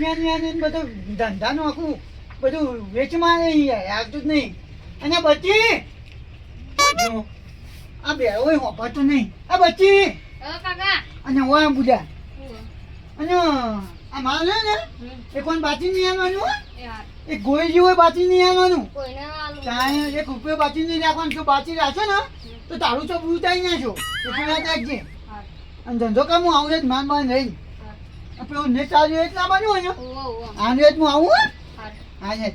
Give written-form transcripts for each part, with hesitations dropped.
રૂપિયાની બધું ધંધાનું આખું બધું વેચમાં નહીં આવતું જ નહીં. અને બચી આ બે હોય હોપાતું નહીં. આ બચી અને હોય બુજા અને આ મારે ને એ કોણ બાચી નહીં આવવાનું. એક ગોળી જેવું બાચી નહીં આવવાનું. એક રૂપિયો બાચી નહીં રાખવાનું. જો બાચી રાખશે ને તો તારું ચોપ ઉતારી નાખજો. એટલું યાદ રાખજે. અને ધંધો કામ હું આવું જ માન માન રહી પેલું ને ચાલુ એક ના બન્યું હોય ને આનું જ હું આવું. હા છે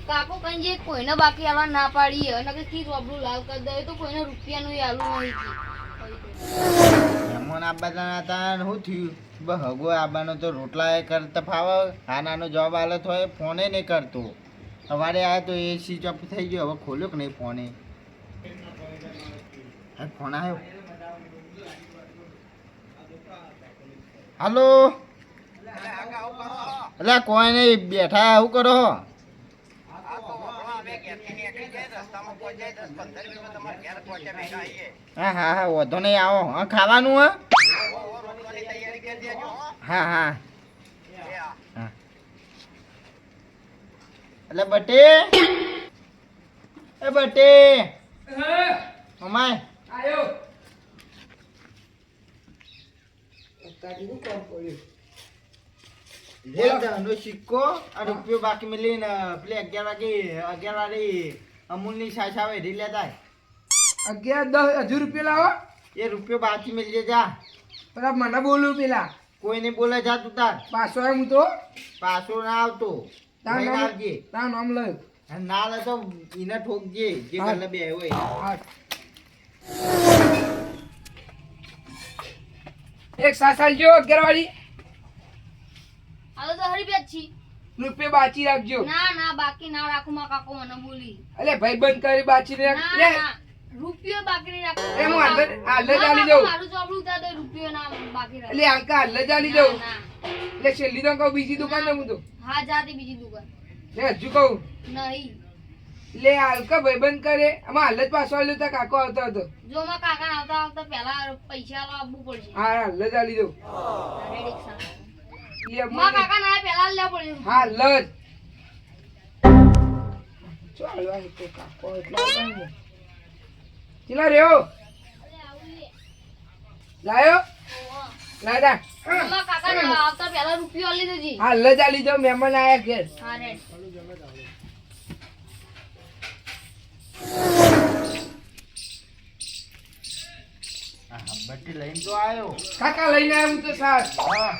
કાકો કઈ જે કોઈને બાકી આવા ના પાડી અને કે કી રોબડું લાલ કરી દે તો કોઈને રૂપિયાનું આલું નહીં. મહેમાન આબાના હતા શું થયું હગો આબાનો તો રોટલા કરતા ફાવે. હાનાનો જવાબ આલે તો ફોને નહીં કરતો. સવારે આવ્યો તો એ સ્વિચ ઓફ થઈ ગયો. હવે ખોલ્યો કે નહીં ફોને. ફોન આવ્યો. હાલો એટલે કોઈ નહીં બેઠા આવું કરો. હા હા હા વધો નહીં આવો. હા ખાવાનું હા હા હા એટલે બટે એ બટે મમાય આયો નો સિક્કો આ રૂપિયો બાકી મેલીને પેલી 11 વાગે અમૂલની સાસ આવે રી લેતા 11-10 રૂપિયા લાવો. એ રૂપિયો બાકી મેલી જા. પણ મને બોલું પેલા કોઈ નહીં બોલે જા તું તાર. પાછો આવ્યો હું તો પાછો ના આવતો. આવજે તાર નામ લઈ ના લે તો એને ઠોકજે જે ઘરે બે હોય. એક સાસ આલજો 11 વાળી. હાલો તો હરી બેચ છી રૂપિયા બાચી રાખજો. ના ના બાકી ના રાખું માં કાકો મને બોલી. અલે ભાઈ બંધ કરી બાચી રાખ. ના ના રૂપિયો બાકી નહીં રાખો. એ હું હાલ જ આલી દઉં. મારું ચોપડું ઉતાર દે રૂપિયો ના બાકી રાખ. એટલે હાલકા હાલ જ આલી દઉં. ના એટલે છેલ્લી તો કહું બીજી દુકાન ને હું તો. હા જાતી બીજી દુકાન લે હજુ કહું નહીં. લે હાલકા ભાઈ બંધ કરે. આમાં હાલ જ પાછો આલ્યો તા કાકો આવતો હતો. જો માં કાકા આવતા આવતા પહેલા પૈસા આપવું પડશે. હા હાલ જ આલી દઉં. લે માં કાકા ના પહેલા લેવા પડશે. હા લજ ચાલો આ તો કાકો એટલો આવે. ચલા રહ્યો લાયો લાડા. માં કાકા ના આવતા પહેલા રૂપિયો આલી દેજી. હા લજ આલી દઉં. મહેમાન આયા ઘેર. હા રે બટ્ટી લઈને તો આવ્યો. કાકા લઈને આવ્યો હું તો સાસ. હા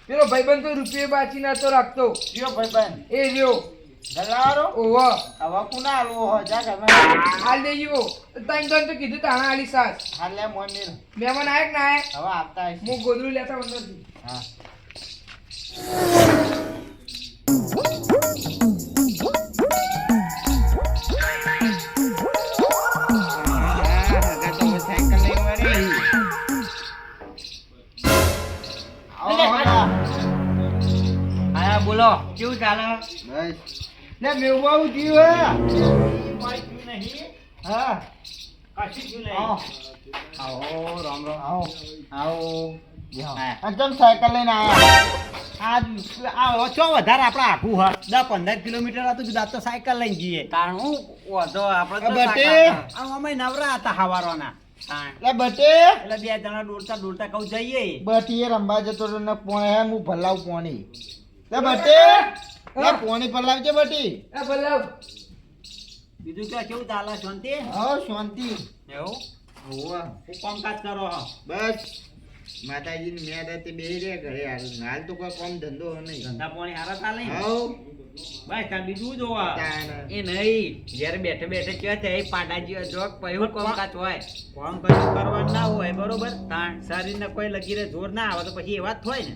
પેલો ભાઈબંધ તો રૂપિયો બાચી નતો રાખતો. કયો ભાઈબંધ એ રહ્યો ગલારો. ઓહો હવે કુના આલવો હો જા ઘરમાં. હાલ દેજો. તઈ તો કીધું તાણા આલી સાસ. હાલે મોય મેર મહેમાન આયા કે ના આયા? હવે આવતા હશે. હું ગોદરું લેતા અંદરથી. હા બોલો કેવું ચાલે? બસ લે મેવું આવું થયું હા આવો રામ રામ. આવો આવો હા. અચમ સાયકલ લઈને આયા. આ ચો વધારે આપણે આખું હા 10-15 કિલોમીટર હતું કદાચ તો સાયકલ લઈને જઈએ. કારણ હું વધો આપણે તો બટે. અમે નવરા હતા હવારોના. લે બટે એટલે બે જણા દોડતા દોડતા કહું જઈએ. બટી રંબા જતો રહ્યો ને પોણે હે હું ભલાવ પોણી. લે બટે લે પોણી પલાવજે બટી. એ બોલાવ. બીજું કે કેવું ચાલે શાંતિ? હા શાંતિ. એવું હોવા હું કામકાજ કરો હો. બસ માતાજીની મેદ હતી બેહી રે ઘરે હાલ તો કોઈ કામ ધંધો નહીં. ધંધા પાણી હારા ચાલે ને? હાઉ બસ તાર બીજું જોવા તાણે. એ નહીં જ્યારે બેઠે બેઠે કહે છે એ પાટાજી જોક પયું કામકાજ હોય કામ કશું કરવાનું ના હોય બરોબર તાણ શરીરને કોઈ લગીરે જોર ના આવે તો પછી એ વાત હોય ને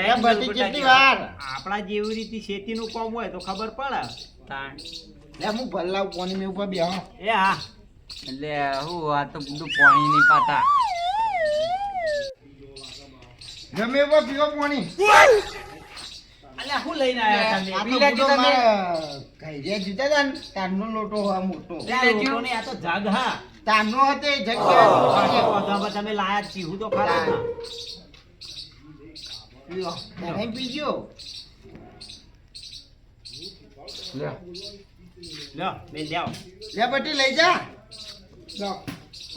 એ બટી કેટલી વાર? આપણા જેવી રીતે ખેતીનું કામ હોય તો ખબર પડે તાણ લે હું ભલાવ પોણી મેં ઉપર બેહો. એ હા એટલે હું આ તો બધું પાણી નહીં પાતા ગમે એવો પીવો પોણી. અલ્યા શું લઈને આવ્યા તમે? આ તો બિલાજી બધો તમે? મારા ઘરે જીતા હતા ને તારનો લોટો હા મોટો. આ લોટો નહીં, આ તો જગ હા તારનો હતો એ જગ્યા. તમે લાયા જ છીએ હું તો ખરા લ્યો તમે પીજો લ્યો લ્યો બે જાઓ લે બટી લઈ જા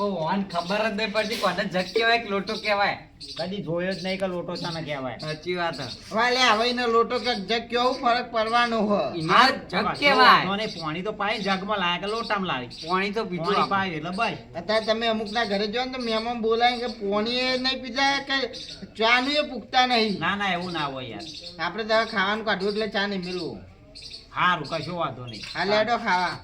ઓન ખબર જ નહીં પડતી કોને જગ કહેવાય કે લોટો કહેવાય કદી જોયો જ નહીં કે લોટો શાને કહેવાય સાચી વાત હવે લે હવે એને લોટો કે જગ કેવું ફરક પડવાનો હો આ જગ કહેવાય પાણી તો પાઈ જગમાં લાયા કે લોટામાં લાવી પાણી તો પીધું પાઈ એટલે બસ અત્યારે તમે અમુક ના ઘરે જો ને તો મહેમાન બોલાય કે પોણી એ નહીં પીતા કે ચા નું એ પૂછતા નહીં ના ના એવું ના હોય યાર આપણે તો હવે ખાવાનું કાઢવું એટલે ચા નહીં મેળવું સારું કશો વાંધો નહીં આ લેડો ખાવા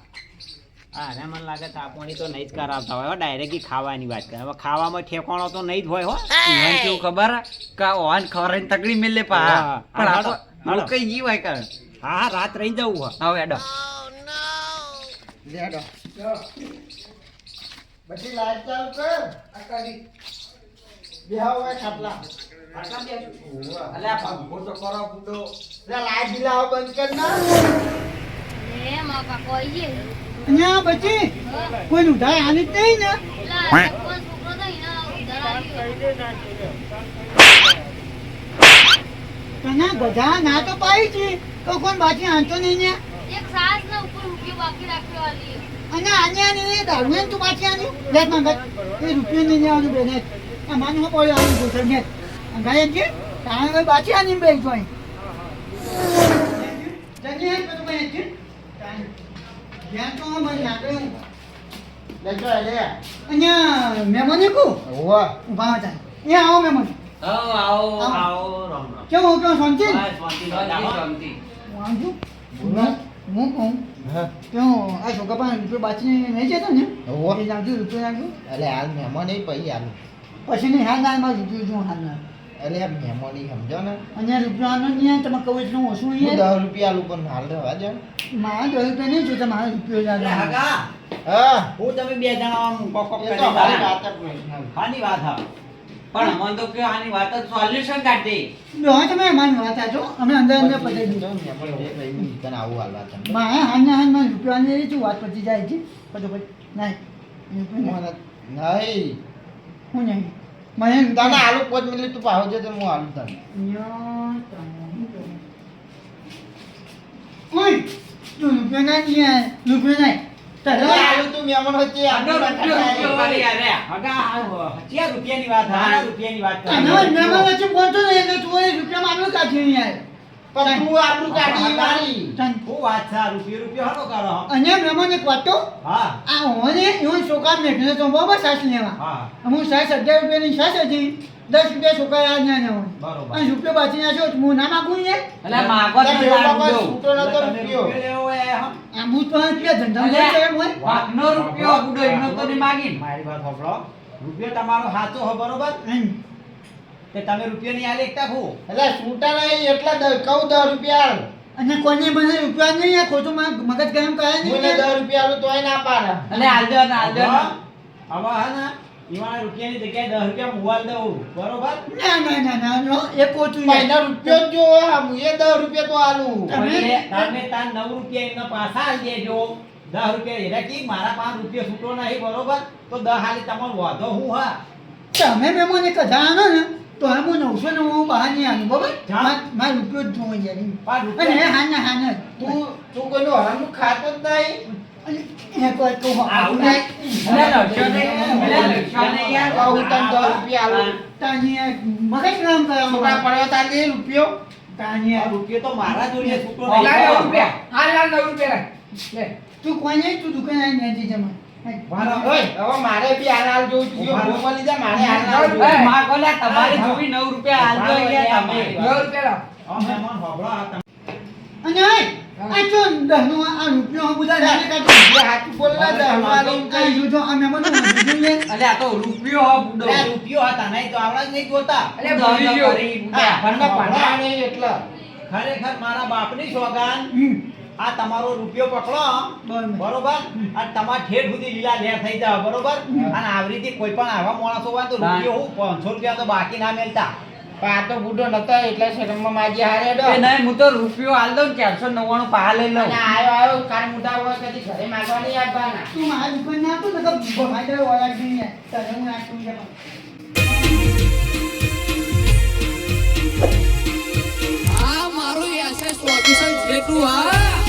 હા ને મને લાગે તાપણી તો નહીં જ કરાવતા હોય ડાયરેક્ટ ખાવાની વાત કરે હવે ખાવામાં ઠેકાણો તો નહીં જ હોય હો ઈવન કેવું ખબર કા ઓન ખવરાઈને તકડી મેલે પા હા, પણ આ તો હાલો. કઈ જીવાય કર હા રાત રહી જવું હોય હવે એડો લેડો પછી લાઈટ ચાલુ કર આ કરી બેહાવ હોય ખાટલા અલ્યા પંખો તો કરો બુડો લે લાઈટ બિલાવ બંધ કર ના એ માં કાકો આઈએ અહીંયા બચી કોઈ ઉધાર આની જ નહીં ને પેલા સરપંચ છોકરો તો એના ઉધાર આવ્યો તને ગધા ના તો પાઈ છે તો કોણ બાજી આંતો નહીં ને એક સાસ ના ઉપર રૂપિયો બાકી રાખ્યો આલી અને આને આને દારૂ ને તું પાછી આની લેટ માંગત એ રૂપિયો નહીં લેવાનું બેને આ માનું હો પડ્યો આની ગોસર ને અંગાય કે તાણે કોઈ બાછી આની બેન જોઈ જની હે તો મેં કે ધ્યાન તો મને લાગે લે જો લે અહીંયા મહેમાન કો ઓવા ઉભા હતા અહીંયા આવો મહેમાન આવો આવો આવો રામ રામ કેવું કેવું શાંતિ બસ શાંતિ શાંતિ વાંધો હું કહું હા કેવું આ છોકરા પાસે રૂપિયો બાચી નહીં જતો ને ઓવા એ નાખજો રૂપિયો નાખજો એટલે હાલ મહેમાન એ પહી આલું પછી નહીં હાલ ના મારે રૂપિયો જો હાલ ના એટલે આ મહેમાન ઈ સમજો ને અહીંયા રૂપિયો આનો નહીં તમે કહું એટલું ઓછું હું અહીંયા 10 રૂપિયા આલું પણ હાલ રહેવા દે મારા 10 રૂપિયા નહીં જોતા મારા રૂપિયો જ અરે આવે હગા હા હું તમે બે જણા આમ કોક કોક એ કરી તો મારી વાત વાત જ નહીં ખાની વાત હા પણ અમન તો કે આની વાત જ સોલ્યુશન કાઢી હા તમે મારી વાત આજો અમે અંદર અંદર પતાવી દીધું આવું હાલવા તમે મારે હાલ મારે રૂપિયો આને શું વાત પતી જાય છે પછી નહીં રૂપિયો નહીં. નહીં હું નહીં મને તને રૂપિયો આલુ 5 મિનિટ તું પાહો છે તો હું આલુ તને અહીંયા ઓય તું રૂપિયો ના નહીં રૂપિયો નહીં અરે આલુ તું મહેમાન હતી આનો રૂપિયો વાળી યારે હગા આ રૂપિયાની વાત હા રૂપિયાની વાત તને મહેમાન વચ્ચે પહોંચતો નહીં એટલે તું એ રૂપિયા મારું કાઢી નહીં યાર પણ તું આલુ કાઢી મારી તને હું વાત છે રૂપિયો રૂપિયો હાલો કરો અહીંયા મહેમાન એક વાત તો હા આ હોને એવું છોકરા મેઘને તો બરાબર સાસ લેવા હા હું 11 રૂપિયાની સાસ હતી 10 રૂપિયા છોકરા યાદ ના હોય બરોબર અને રૂપિયો બાકી નાખ્યો તો હું ના માગું ને એટલે માગો તો તારે બાપા લાગજો છૂટો નતો તમે રૂપિયો રૂપિયો લેવો હોય હમ આ બૂટ પર કે ધંધા અલ્યા, કરે એમ હોય વાઘનો રૂપિયો બુડો એનો તો નહીં માગીને મારી વાત સાંભળો રૂપિયો તમારો સાચો હો બરોબર એમ. તે તમે રૂપિયો ની આલે એકતા ખો એટલે છૂટા નહીં એટલા કહું 10 રૂપિયા આલ અને કોઈને મને રૂપિયા નહીં આ ખોટું મગજ ગરમ કરે મને નહીં 10 રૂપિયા આલુ તોય ના પાડે અને હાલજો ને હાલજો ને. હવે હા ને ઈવાના રૂપિયાની જગ્યાએ 10 રૂપિયા મોબાઈલ દઉં બરોબર ના ના ના ના નો એ ખોટું મહિના રૂપિયો જ જો હું એ 10 રૂપિયા તો આલુ તમે- તમે તાર 9 રૂપિયા એમના પાછા આલી દેજો 10 રૂપિયા એરા કી મારા 5 રૂપિયા છૂટો નહીં બરોબર તો 10 હાલી તમારો વાંધો હું હા તમે મહેમાન એક હજાર આનો ને તો હવે હું 900 બહાર નહીં આવું બરાબર જા. મારે રૂપિયો જ જોવો યાર પાંચ અને રૂપિયા હા ના હા ના તું તું કોઈનું હરામનું ખાતો જ નહીં અને એ કોઈ કહું આવું આવું નહીં. અલ્યા લડશો નહીં, અલ્યા લડશો નહીં યાર. કહું તને 10 રૂપિયા આલુ તાની મગજ ગરમ છોકરા કરવા પડ્યો તાર દે રૂપિયો તાની આ રૂપિયો તો મારા જોડે છૂટો લાવ નહીં 9 રૂપિયા. હાલ લાવ 9 રૂપિયા લે. તું કોઈ નહીં તું દુકાન આવીને નથી જમા ઓય હવે મારે બી હાલ જોઉં છું જો ભૂખ મળી જાય મારે હાલ એ માગો લે, તમારી જોવી 9 રૂપિયા હાલજો અહીંયા તમે. 9 રૂપિયા હા મહેમાન સાંભળો આ તમે અને આ ચો દહનો આ રૂપિયો હું બધા જાણે કાઢું હાથ બોલ ના દહવાનું આ જોજો આ મહેમાનો જોઈએ અલ્યા આ તો રૂપિયો હો બુડો. આ રૂપિયો હતા નહીં તો આવડા જ નહીં જોતા અલ્યા ભરી ગયો. હા ભણના ભણવા નહીં એટલે ખરેખર મારા બાપની સોગાન હમ. આ તમારો રૂપિયો પકડો બરોબર. બરોબર અને તમાર ઠેઠ સુધી લીલા લેર થઈ જાવ બરોબર અને આવી રીતે કોઈ પણ આવા માણસો હોય તો રૂપિયો હું 500 રૂપિયા તો બાકી ના મેલતા પણ આ તો બુઢો નતો એટલે શરમમાં માજી હારે ડો એ નહીં, હું તો રૂપિયો હાલ દઉં 499 પા લઈ લઉં. અને આયો કાન મોટા હોય કદી ઘરે માંગવા નહીં આવવાના તું મારા દુકાન ના આપો ને તો ભાઈ દે ઓલા નહીં તને હું આ તું જમા ભાઈ છેટું હા